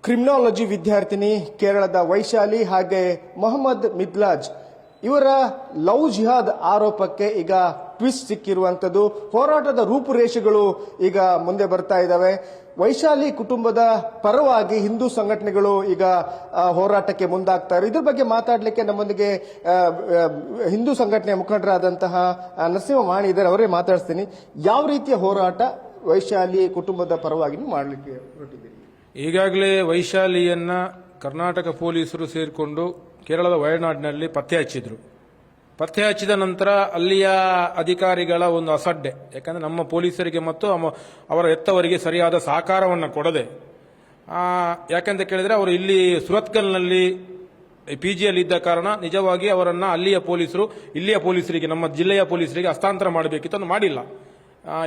Criminology ವಿದ್ಯಾರ್ಥಿನಿ ಕೇರಳದ ವೈಶಾಲಿ ಹಾಗೆ ಮೊಹಮ್ಮದ್ ಮಿದ್ಲಾಜ್ ಇವರ ಲವ್ ಜಿಹಾದ್ ಆರೋಪಕ್ಕೆ ಈಗ ಟ್ವಿಸ್ಟ್ ಸಿಕ್ಕಿರುವಂತದ್ದು. ಹೋರಾಟದ ರೂಪುರೇಷೆಗಳು ಈಗ ಮುಂದೆ ಬರ್ತಾ ಇದ್ದಾವೆ. ವೈಶಾಲಿ ಕುಟುಂಬದ ಪರವಾಗಿ ಹಿಂದೂ ಸಂಘಟನೆಗಳು ಈಗ ಹೋರಾಟಕ್ಕೆ ಮುಂದಾಗ್ತಾರೆ. ಇದ್ರ ಬಗ್ಗೆ ಮಾತಾಡಲಿಕ್ಕೆ ನಮ್ಮೊಂದಿಗೆ ಹಿಂದೂ ಸಂಘಟನೆಯ ಮುಖಂಡರಾದಂತಹ ನರಸಿಂಹ ಮಾಣಿ ಇದ್ದಾರೆ, ಅವರೇ ಮಾತಾಡಿಸ್ತೀನಿ. ಯಾವ ರೀತಿಯ ಹೋರಾಟ ವೈಶಾಲಿ ಕುಟುಂಬದ ಪರವಾಗಿ ಮಾಡಲಿಕ್ಕೆ ಹೊರಟಿದ್ದೀರಿ? ಈಗಾಗಲೇ ವೈಶಾಲಿಯನ್ನ ಕರ್ನಾಟಕ ಪೊಲೀಸರು ಸೇರಿಕೊಂಡು ಕೇರಳದ ವಯನಾಡಿನಲ್ಲಿ ಪತ್ತೆ ಹಚ್ಚಿದ್ರು. ಪತ್ತೆ ಹಚ್ಚಿದ ನಂತರ ಅಲ್ಲಿಯ ಅಧಿಕಾರಿಗಳ ಒಂದು ಅಸಡ್ಡೆ, ಯಾಕಂದ್ರೆ ನಮ್ಮ ಪೊಲೀಸರಿಗೆ ಮತ್ತು ಅವರ ಹೆತ್ತವರಿಗೆ ಸರಿಯಾದ ಸಹಕಾರವನ್ನು ಕೊಡದೆ, ಯಾಕಂತ ಕೇಳಿದ್ರೆ ಅವರು ಇಲ್ಲಿ ಸುರತ್ಕಲ್ನಲ್ಲಿ ಪಿಜಿಯಲ್ಲಿ ಇದ್ದ ಕಾರಣ ನಿಜವಾಗಿ ಅವರನ್ನ ಅಲ್ಲಿಯ ಪೊಲೀಸರು ಇಲ್ಲಿಯ ಪೊಲೀಸರಿಗೆ, ನಮ್ಮ ಜಿಲ್ಲೆಯ ಪೊಲೀಸರಿಗೆ ಹಸ್ತಾಂತರ ಮಾಡಬೇಕಿತ್ತು, ಅದು ಮಾಡಿಲ್ಲ.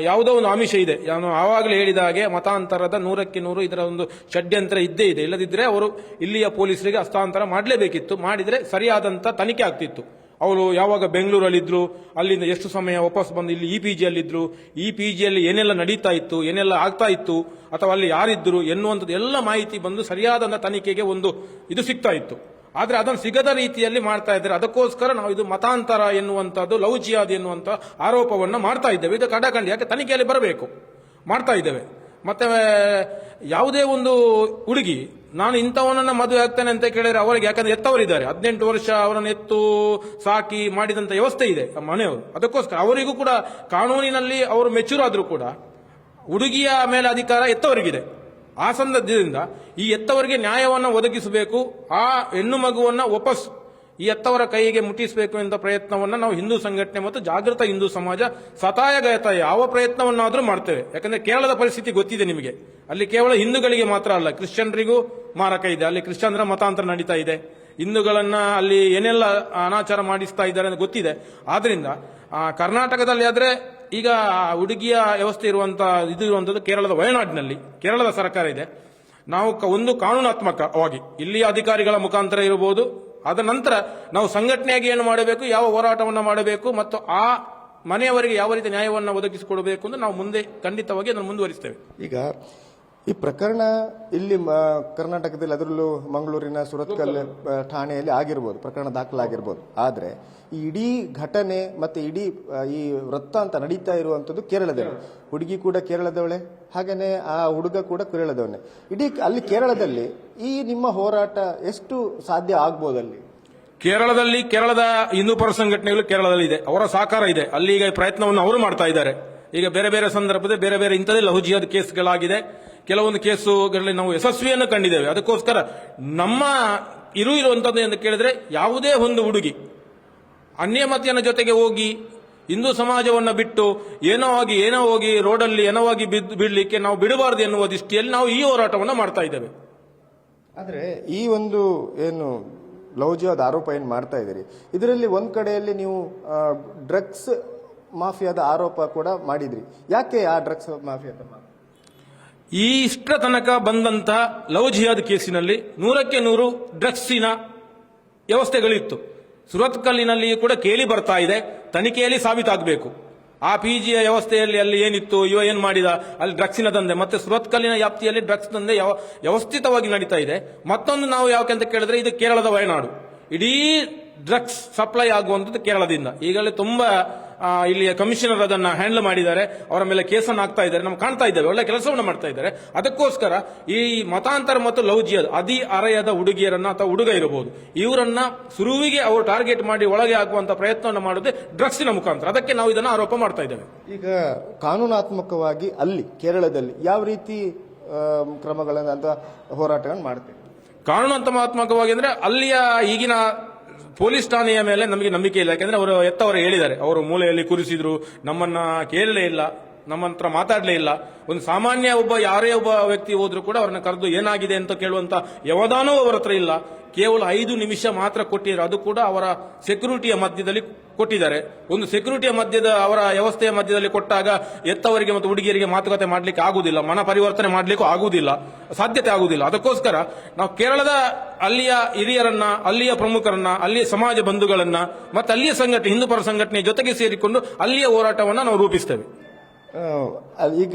ಯಾವುದೋ ಒಂದು ಆಮಿಷ ಇದೆ. ನಾನು ಆವಾಗಲೇ ಹೇಳಿದ ಹಾಗೆ ಮತಾಂತರದ 100ಕ್ಕೆ 100 ಇದರ ಒಂದು ಷಡ್ಯಂತ್ರ ಇದ್ದೇ ಇದೆ. ಇಲ್ಲದಿದ್ದರೆ ಅವರು ಇಲ್ಲಿಯ ಪೊಲೀಸರಿಗೆ ಹಸ್ತಾಂತರ ಮಾಡಲೇಬೇಕಿತ್ತು. ಮಾಡಿದ್ರೆ ಸರಿಯಾದಂತ ತನಿಖೆ ಆಗ್ತಿತ್ತು. ಅವರು ಯಾವಾಗ ಬೆಂಗಳೂರಲ್ಲಿದ್ರು, ಅಲ್ಲಿಂದ ಎಷ್ಟು ಸಮಯ ವಾಪಸ್ ಬಂದು ಇಲ್ಲಿ ಈ ಪಿಜಿಯಲ್ಲಿದ್ರು, ಈ ಪಿಜಿಯಲ್ಲಿ ಏನೆಲ್ಲ ನಡೀತಾ ಇತ್ತು, ಏನೆಲ್ಲ ಆಗ್ತಾ ಇತ್ತು, ಅಥವಾ ಅಲ್ಲಿ ಯಾರಿದ್ರು ಎನ್ನುವಂಥದ್ದು ಎಲ್ಲ ಮಾಹಿತಿ ಬಂದು ಸರಿಯಾದಂತ ತನಿಖೆಗೆ ಒಂದು ಇದು ಸಿಗ್ತಾ ಇತ್ತು. ಆದ್ರೆ ಅದನ್ನು ಸಿಗದ ರೀತಿಯಲ್ಲಿ ಮಾಡ್ತಾ ಇದ್ದಾರೆ. ಅದಕ್ಕೋಸ್ಕರ ನಾವು ಇದು ಮತಾಂತರ ಎನ್ನುವಂಥದ್ದು, ಲವ್ ಜಿಹಾದ್ ಎನ್ನುವಂತ ಆರೋಪವನ್ನು ಮಾಡ್ತಾ ಇದ್ದೇವೆ. ಇದು ಕಡಾಖಂಡಿ, ಯಾಕೆ ತನಿಖೆಯಲ್ಲಿ ಬರಬೇಕು, ಮಾಡ್ತಾ ಇದ್ದೇವೆ. ಮತ್ತೆ ಯಾವುದೇ ಒಂದು ಹುಡುಗಿ ನಾನು ಇಂಥವನನ್ನ ಮದುವೆ ಆಗ್ತೇನೆ ಅಂತ ಕೇಳಿದ್ರೆ ಅವರಿಗೆ, ಯಾಕಂದ್ರೆ ಎತ್ತವರಿದ್ದಾರೆ, 18 ವರ್ಷ ಅವರನ್ನು ಎತ್ತು ಸಾಕಿ ಮಾಡಿದಂತ ವ್ಯವಸ್ಥೆ ಇದೆ ಮನೆಯವರು. ಅದಕ್ಕೋಸ್ಕರ ಅವರಿಗೂ ಕೂಡ ಕಾನೂನಿನಲ್ಲಿ ಅವರು ಮೆಚೂರ್ ಆದ್ರೂ ಕೂಡ ಹುಡುಗಿಯ ಮೇಲೆ ಅಧಿಕಾರ ಎತ್ತವರಿಗಿದೆ. ಆ ಸಂದರ್ಭದಿಂದ ಈ ಎತ್ತವರಿಗೆ ನ್ಯಾಯವನ್ನು ಒದಗಿಸಬೇಕು, ಆ ಹೆಣ್ಣು ಮಗುವನ್ನ ವಾಪಸ್ ಈ ಎತ್ತವರ ಕೈಗೆ ಮುಟ್ಟಿಸಬೇಕು ಎಂಬ ಪ್ರಯತ್ನವನ್ನ ನಾವು ಹಿಂದೂ ಸಂಘಟನೆ ಮತ್ತು ಜಾಗೃತ ಹಿಂದೂ ಸಮಾಜ ಸತಾಯಗತ ಯಾವ ಪ್ರಯತ್ನವನ್ನಾದರೂ ಮಾಡ್ತೇವೆ. ಯಾಕಂದ್ರೆ ಕೇರಳದ ಪರಿಸ್ಥಿತಿ ಗೊತ್ತಿದೆ ನಿಮಗೆ. ಅಲ್ಲಿ ಕೇವಲ ಹಿಂದೂಗಳಿಗೆ ಮಾತ್ರ ಅಲ್ಲ, ಕ್ರಿಶ್ಚಿಯನ್ರಿಗೂ ಮಾರಕ ಇದೆ. ಅಲ್ಲಿ ಕ್ರಿಶ್ಚಿಯನ್ರ ಮತಾಂತರ ನಡೀತಾ ಇದೆ. ಹಿಂದೂಗಳನ್ನ ಅಲ್ಲಿ ಏನೆಲ್ಲ ಅನಾಚಾರ ಮಾಡಿಸ್ತಾ ಇದ್ದಾರೆ ಅಂತ ಗೊತ್ತಿದೆ. ಆದ್ರಿಂದ ಕರ್ನಾಟಕದಲ್ಲಿ ಆದ್ರೆ ಈಗ ಹುಡುಗಿಯ ವ್ಯವಸ್ಥೆ ಇರುವಂತದ್ದು ಕೇರಳದ ವಯನಾಡಿನಲ್ಲಿ ಕೇರಳದ ಸರ್ಕಾರ ಇದೆ. ನಾವು ಒಂದು ಕಾನೂನಾತ್ಮಕವಾಗಿ ಇಲ್ಲಿಯ ಅಧಿಕಾರಿಗಳ ಮುಖಾಂತರ ಇರಬಹುದು. ಅದ ನಂತರ ನಾವು ಸಂಘಟನೆಯಾಗಿ ಏನು ಮಾಡಬೇಕು, ಯಾವ ಹೋರಾಟವನ್ನು ಮಾಡಬೇಕು ಮತ್ತು ಆ ಮನೆಯವರಿಗೆ ಯಾವ ರೀತಿ ನ್ಯಾಯವನ್ನು ಒದಗಿಸಿಕೊಡಬೇಕು ಅಂತ ನಾವು ಮುಂದೆ ಖಂಡಿತವಾಗಿ ಅದನ್ನು ಮುಂದುವರಿಸ್ತೇವೆ. ಈಗ ಈ ಪ್ರಕರಣ ಇಲ್ಲಿ ಕರ್ನಾಟಕದಲ್ಲಿ, ಅದರಲ್ಲೂ ಮಂಗಳೂರಿನ ಸುರತ್ಕಲ್ ಠಾಣೆಯಲ್ಲಿ ಆಗಿರ್ಬೋದು, ಪ್ರಕರಣ ದಾಖಲಾಗಿರ್ಬೋದು. ಆದರೆ ಈ ಇಡೀ ಘಟನೆ ಮತ್ತೆ ಇಡೀ ಈ ವೃತ್ತಾಂತ ನಡೀತಾ ಇರುವಂತದ್ದು ಕೇರಳದಲ್ಲಿ. ಹುಡುಗಿ ಕೂಡ ಕೇರಳದವಳೆ, ಹಾಗೇನೆ ಆ ಹುಡುಗ ಕೂಡ ಕೇರಳದವನೇ. ಇಡೀ ಅಲ್ಲಿ ಕೇರಳದಲ್ಲಿ ಈ ನಿಮ್ಮ ಹೋರಾಟ ಎಷ್ಟು ಸಾಧ್ಯ ಆಗ್ಬೋದಲ್ಲಿ? ಕೇರಳದ ಹಿಂದೂ ಪರ ಸಂಘಟನೆಗಳು ಕೇರಳದಲ್ಲಿ ಇದೆ, ಅವರ ಸಹಕಾರ ಇದೆ. ಅಲ್ಲಿ ಈಗ ಪ್ರಯತ್ನವನ್ನು ಅವರು ಮಾಡ್ತಾ ಇದ್ದಾರೆ. ಈಗ ಬೇರೆ ಬೇರೆ ಸಂದರ್ಭದಲ್ಲಿ ಬೇರೆ ಬೇರೆ ಇಂಥದೇ ಲವ್ ಜಿಹಾದ್ ಕೇಸ್ಗಳಾಗಿದೆ. ಕೆಲವೊಂದು ಕೇಸುಗಳಲ್ಲಿ ನಾವು ಯಶಸ್ವಿಯನ್ನು ಕಂಡಿದ್ದೇವೆ. ಅದಕ್ಕೋಸ್ಕರ ನಮ್ಮ ಇರುವಂತದ್ದು ಎಂದು ಕೇಳಿದ್ರೆ, ಯಾವುದೇ ಒಂದು ಹುಡುಗಿ ಅನ್ಯಮತಿಯನ ಜೊತೆಗೆ ಹೋಗಿ ಹಿಂದೂ ಸಮಾಜವನ್ನು ಬಿಟ್ಟು ಏನೋ ಹೋಗಿ ರೋಡಲ್ಲಿ ಏನವಾಗಿ ಬಿಡ್ಲಿಕ್ಕೆ ನಾವು ಬಿಡಬಾರದು ಎನ್ನುವ ದೃಷ್ಟಿಯಲ್ಲಿ ನಾವು ಈ ಹೋರಾಟವನ್ನು ಮಾಡ್ತಾ ಇದ್ದೇವೆ. ಆದ್ರೆ ಈ ಒಂದು ಏನು ಲವ್ ಜಿಹಾದ್ ಆರೋಪ ಏನು ಮಾಡ್ತಾ ಇದ್ದೀರಿ, ಇದರಲ್ಲಿ ಒಂದ್ ಕಡೆಯಲ್ಲಿ ನೀವು ಡ್ರಗ್ಸ್ ಮಾಫಿಯಾದ ಆರೋಪ ಕೂಡ ಮಾಡಿದ್ರಿ. ಯಾಕೆ ಆ ಡ್ರಗ್ಸ್ ಮಾಫಿಯಾದ ಈ ಇಷ್ಟರ ತನಕ ಬಂದಂತಹ ಲವ್ ಜಿಹಾದ್ ಕೇಸಿನಲ್ಲಿ 100ಕ್ಕೆ 100 ಡ್ರಗ್ಸಿನ ವ್ಯವಸ್ಥೆಗಳಿತ್ತು. ಸುರತ್ಕಲ್ಲಿನಲ್ಲಿ ಕೂಡ ಕೇಳಿ ಬರ್ತಾ ಇದೆ, ತನಿಖೆಯಲ್ಲಿ ಸಾಬೀತಾಗಬೇಕು. ಆ ಪಿಜಿಯ ವ್ಯವಸ್ಥೆಯಲ್ಲಿ ಅಲ್ಲಿ ಏನಿತ್ತು, ಇವ ಏನ್ ಮಾಡಿದ, ಅಲ್ಲಿ ಡ್ರಗ್ಸಿನ ದಂಧೆ, ಮತ್ತೆ ಸುರತ್ಕಲ್ಲಿನ ವ್ಯಾಪ್ತಿಯಲ್ಲಿ ಡ್ರಗ್ಸ್ ದಂಧೆ ವ್ಯವಸ್ಥಿತವಾಗಿ ನಡೀತಾ ಇದೆ. ಮತ್ತೊಂದು ನಾವು ಯಾಕೆಂತ ಕೇಳಿದ್ರೆ, ಇದು ಕೇರಳದ ವಯನಾಡು. ಇಡೀ ಡ್ರಗ್ಸ್ ಸಪ್ಲೈ ಆಗುವಂಥದ್ದು ಕೇರಳದಿಂದ. ಈಗಲೇ ತುಂಬಾ ಇಲ್ಲಿಯ ಕಮಿಷನರ್ ಅದನ್ನ ಹ್ಯಾಂಡಲ್ ಮಾಡಿದ್ದಾರೆ, ಅವರ ಮೇಲೆ ಕೇಸನ್ನು ಹಾಕ್ತಾ ಇದ್ದಾರೆ. ನಾವು ಕಾಣ್ತಾ ಇದ್ದೇವೆ, ಒಳ್ಳೆ ಕೆಲಸವನ್ನು ಮಾಡ್ತಾ ಇದ್ದಾರೆ. ಅದಕ್ಕೋಸ್ಕರ ಈ ಮತಾಂತರ ಮತ್ತು ಲವ್ ಜಿಹಾದ್ ಅರೆಯದ ಹುಡುಗಿಯರನ್ನ ಅಥವಾ ಹುಡುಗ ಇರಬಹುದು, ಇವರನ್ನ ಸುರುವಿಗೆ ಅವರು ಟಾರ್ಗೆಟ್ ಮಾಡಿ ಒಳಗೆ ಹಾಕುವಂತ ಪ್ರಯತ್ನವನ್ನು ಮಾಡುತ್ತೆ ಡ್ರಗ್ಸಿನ ಮುಖಾಂತರ. ಅದಕ್ಕೆ ನಾವು ಇದನ್ನು ಆರೋಪ ಮಾಡ್ತಾ ಇದ್ದೇವೆ. ಈಗ ಕಾನೂನಾತ್ಮಕವಾಗಿ ಅಲ್ಲಿ ಕೇರಳದಲ್ಲಿ ಯಾವ ರೀತಿ ಕ್ರಮಗಳನ್ನು ಅಥವಾ ಹೋರಾಟಗಳನ್ನು ಮಾಡ್ತೇವೆ? ಕಾನೂನಾತ್ಮಕವಾಗಿ ಅಂದ್ರೆ ಅಲ್ಲಿಯ ಈಗಿನ ಪೊಲೀಸ್ ಠಾಣೆಯ ಮೇಲೆ ನಮಗೆ ನಂಬಿಕೆ ಇಲ್ಲ. ಯಾಕಂದ್ರೆ ಅವರು ಎತ್ತವರು ಹೇಳಿದ್ದಾರೆ, ಅವರು ಮೂಲೆಯಲ್ಲಿ ಕೂರಿಸಿದ್ರು, ನಮ್ಮನ್ನ ಕೇಳಲೇ ಇಲ್ಲ, ನಮ್ಮ ಹತ್ರ ಮಾತಾಡಲೇ ಇಲ್ಲ. ಒಂದು ಸಾಮಾನ್ಯ ಯಾರೇ ಒಬ್ಬ ವ್ಯಕ್ತಿ ಹೋದ್ರು ಕೂಡ ಅವರನ್ನ ಕರೆದು ಏನಾಗಿದೆ ಅಂತ ಕೇಳುವಂತ ವ್ಯವಧಾನವೂ ಅವರ ಹತ್ರ ಇಲ್ಲ. ಕೇವಲ 5 ನಿಮಿಷ ಮಾತ್ರ ಕೊಟ್ಟಿದ್ದಾರೆ, ಅದು ಕೂಡ ಅವರ ಸೆಕ್ಯೂರಿಟಿಯ ಮಧ್ಯದಲ್ಲಿ ಕೊಟ್ಟಿದ್ದಾರೆ. ಒಂದು ಸೆಕ್ಯೂರಿಟಿಯ ಮಧ್ಯದ ಅವರ ವ್ಯವಸ್ಥೆಯ ಮಧ್ಯದಲ್ಲಿ ಕೊಟ್ಟಾಗ ಎತ್ತವರಿಗೆ ಮತ್ತು ಹುಡುಗಿಯರಿಗೆ ಮಾತುಕತೆ ಮಾಡಲಿಕ್ಕೆ ಆಗುವುದಿಲ್ಲ, ಮನ ಪರಿವರ್ತನೆ ಮಾಡಲಿಕ್ಕೂ ಆಗುವುದಿಲ್ಲ, ಸಾಧ್ಯತೆ ಆಗುವುದಿಲ್ಲ. ಅದಕ್ಕೋಸ್ಕರ ನಾವು ಕೇರಳದ ಅಲ್ಲಿಯ ಹಿರಿಯರನ್ನ, ಅಲ್ಲಿಯ ಪ್ರಮುಖರನ್ನ, ಅಲ್ಲಿಯ ಸಮಾಜ ಬಂಧುಗಳನ್ನ ಮತ್ತು ಅಲ್ಲಿಯ ಸಂಘಟನೆ ಹಿಂದೂ ಪರ ಸಂಘಟನೆಯ ಜೊತೆಗೆ ಸೇರಿಕೊಂಡು ಅಲ್ಲಿಯ ಹೋರಾಟವನ್ನು ನಾವು ರೂಪಿಸ್ತೇವೆ.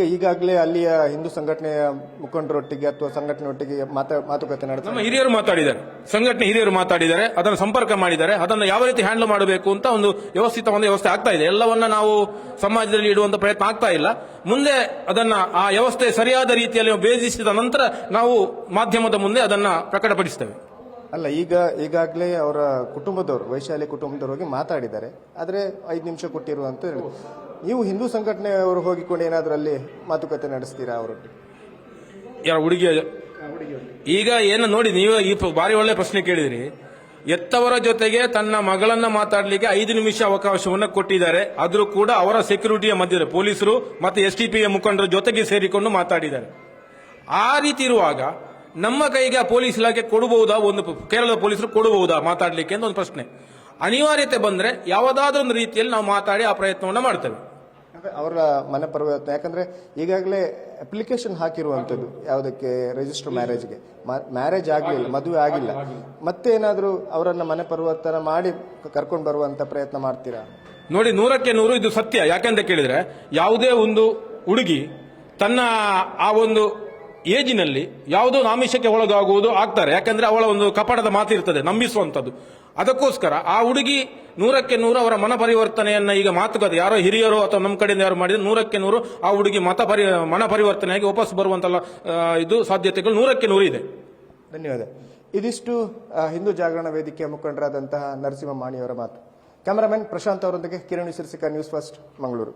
ಈಗಾಗಲೇ ಅಲ್ಲಿಯ ಹಿಂದೂ ಸಂಘಟನೆಯ ಮುಖಂಡರೊಟ್ಟಿಗೆ ಅಥವಾ ಸಂಘಟನೆಯೊಟ್ಟಿಗೆ ಮಾತುಕತೆ ನಮ್ಮ ನಡೆಸ ಹಿರಿಯರು ಮಾತಾಡಿದ್ದಾರೆ, ಸಂಘಟನೆ ಹಿರಿಯರು ಮಾತಾಡಿದ್ದಾರೆ, ಅದನ್ನು ಸಂಪರ್ಕ ಮಾಡಿದ್ದಾರೆ. ಅದನ್ನು ಯಾವ ರೀತಿ ಹ್ಯಾಂಡಲ್ ಮಾಡಬೇಕು ಅಂತ ಒಂದು ವ್ಯವಸ್ಥೆ ಆಗ್ತಾ ಇದೆ. ಎಲ್ಲವನ್ನ ನಾವು ಸಮಾಜದಲ್ಲಿ ಇಡುವಂತ ಪ್ರಯತ್ನ ಆಗ್ತಾ ಇಲ್ಲ. ಮುಂದೆ ಅದನ್ನ ಆ ವ್ಯವಸ್ಥೆ ಸರಿಯಾದ ರೀತಿಯಲ್ಲಿ ಭೇದಿಸಿದ ನಂತರ ನಾವು ಮಾಧ್ಯಮದ ಮುಂದೆ ಅದನ್ನ ಪ್ರಕಟಪಡಿಸ್ತೇವೆ. ಅಲ್ಲ, ಈಗಾಗಲೇ ಅವರ ಕುಟುಂಬದವರು, ವೈಶಾಲಿ ಕುಟುಂಬದವರು ಹೋಗಿ ಮಾತಾಡಿದ್ದಾರೆ. ಆದ್ರೆ 5 ನಿಮಿಷ ಕೊಟ್ಟಿರು ಅಂತ ಹೇಳಿ, ನೀವು ಹಿಂದೂ ಸಂಘಟನೆಯವರು ಹೋಗಿಕೊಂಡು ಏನಾದ್ರೂ ಅಲ್ಲಿ ಮಾತುಕತೆ ನಡೆಸ್ತೀರಾ ಅವರೊಟ್ಟಿಗೆ? ಯಾರ ಹುಡುಗಿಯ ಈಗ ಏನು ನೋಡಿ, ನೀವು ಈ ಬಾರಿ ಒಳ್ಳೆ ಪ್ರಶ್ನೆ ಕೇಳಿದ್ರಿ. ಎತ್ತವರ ಜೊತೆಗೆ ತನ್ನ ಮಗಳನ್ನ ಮಾತಾಡಲಿಕ್ಕೆ 5 ನಿಮಿಷ ಅವಕಾಶವನ್ನು ಕೊಟ್ಟಿದ್ದಾರೆ. ಆದರೂ ಕೂಡ ಅವರ ಸೆಕ್ಯೂರಿಟಿಯ ಮಧ್ಯೆ ಪೊಲೀಸರು ಮತ್ತು STPಯ ಮುಖಂಡರ ಜೊತೆಗೆ ಸೇರಿಕೊಂಡು ಮಾತಾಡಿದ್ದಾರೆ. ಆ ರೀತಿ ಇರುವಾಗ ನಮ್ಮ ಕೈಗೆ ಪೊಲೀಸ್ ಇಲಾಖೆ ಕೊಡಬಹುದಾ, ಒಂದು ಕೇರಳದ ಪೊಲೀಸರು ಕೊಡಬಹುದಾ ಮಾತಾಡಲಿಕ್ಕೆ ಅಂತ ಒಂದು ಪ್ರಶ್ನೆ. ಅನಿವಾರ್ಯತೆ ಬಂದ್ರೆ ಯಾವುದಾದ್ರೂ ಒಂದು ರೀತಿಯಲ್ಲಿ ನಾವು ಮಾತಾಡಿ ಆ ಪ್ರಯತ್ನವನ್ನು ಮಾಡ್ತೇವೆ. ಅವರ ಮನೆ ಪರಿವರ್ತನೆ, ಯಾಕಂದ್ರೆ ಈಗಾಗಲೇ ಅಪ್ಲಿಕೇಶನ್ ಹಾಕಿರುವಂತದ್ದು ಯಾವುದಕ್ಕೆ, ರಿಜಿಸ್ಟರ್ ಮ್ಯಾರೇಜ್ಗೆ. ಮ್ಯಾರೇಜ್ ಆಗಲಿಲ್ಲ, ಮದುವೆ ಆಗಿಲ್ಲ. ಮತ್ತೆ ಏನಾದರೂ ಅವರನ್ನ ಮನೆ ಪರಿವರ್ತನೆ ಮಾಡಿ ಕರ್ಕೊಂಡು ಬರುವಂತ ಪ್ರಯತ್ನ ಮಾಡ್ತೀರಾ? ನೋಡಿ, 100ಕ್ಕೆ 100 ಇದು ಸತ್ಯ. ಯಾಕೆಂತ ಕೇಳಿದ್ರೆ, ಯಾವುದೇ ಒಂದು ಹುಡುಗಿ ತನ್ನ ಆ ಒಂದು ಏಜಿನಲ್ಲಿ ಯಾವುದೋ ಆಮಿಷಕ್ಕೆ ಒಳಗಾಗುವುದು ಆಗ್ತಾರೆ. ಯಾಕಂದ್ರೆ ಅವಳ ಒಂದು ಕಪಟದ ಮಾತಿರ್ತದೆ, ನಂಬಿಸುವಂತದ್ದು. ಅದಕ್ಕೋಸ್ಕರ ಆ ಹುಡುಗಿ 100ಕ್ಕೆ 100 ಅವರ ಮನ ಪರಿವರ್ತನೆಯನ್ನ ಈಗ ಮಾತುಕತೆ ಯಾರೋ ಹಿರಿಯರು ಅಥವಾ ನಮ್ಮ ಕಡೆಯಿಂದ ಯಾರು ಮಾಡಿದ್ರೆ 100ಕ್ಕೆ 100 ಆ ಹುಡುಗಿ ಮನ ಪರಿವರ್ತನೆಯಾಗಿ ವಾಪಸ್ ಬರುವಂತಲ್ಲ ಇದು ಸಾಧ್ಯತೆಗಳು 100ಕ್ಕೆ 100 ಇದೆ. ಧನ್ಯವಾದ. ಇದಿಷ್ಟು ಹಿಂದೂ ಜಾಗರಣ ವೇದಿಕೆಯ ಮುಖಂಡರಾದಂತಹ ನರಸಿಂಹ ಮಾಣಿಯವರ ಮಾತು. ಕ್ಯಾಮರಾಮನ್ ಪ್ರಶಾಂತ್ ಅವರೊಂದಿಗೆ ಕಿರಣ್ ಸಿರ್ಸಿಕಾ, ನ್ಯೂಸ್ ಫಸ್ಟ್, ಮಂಗಳೂರು.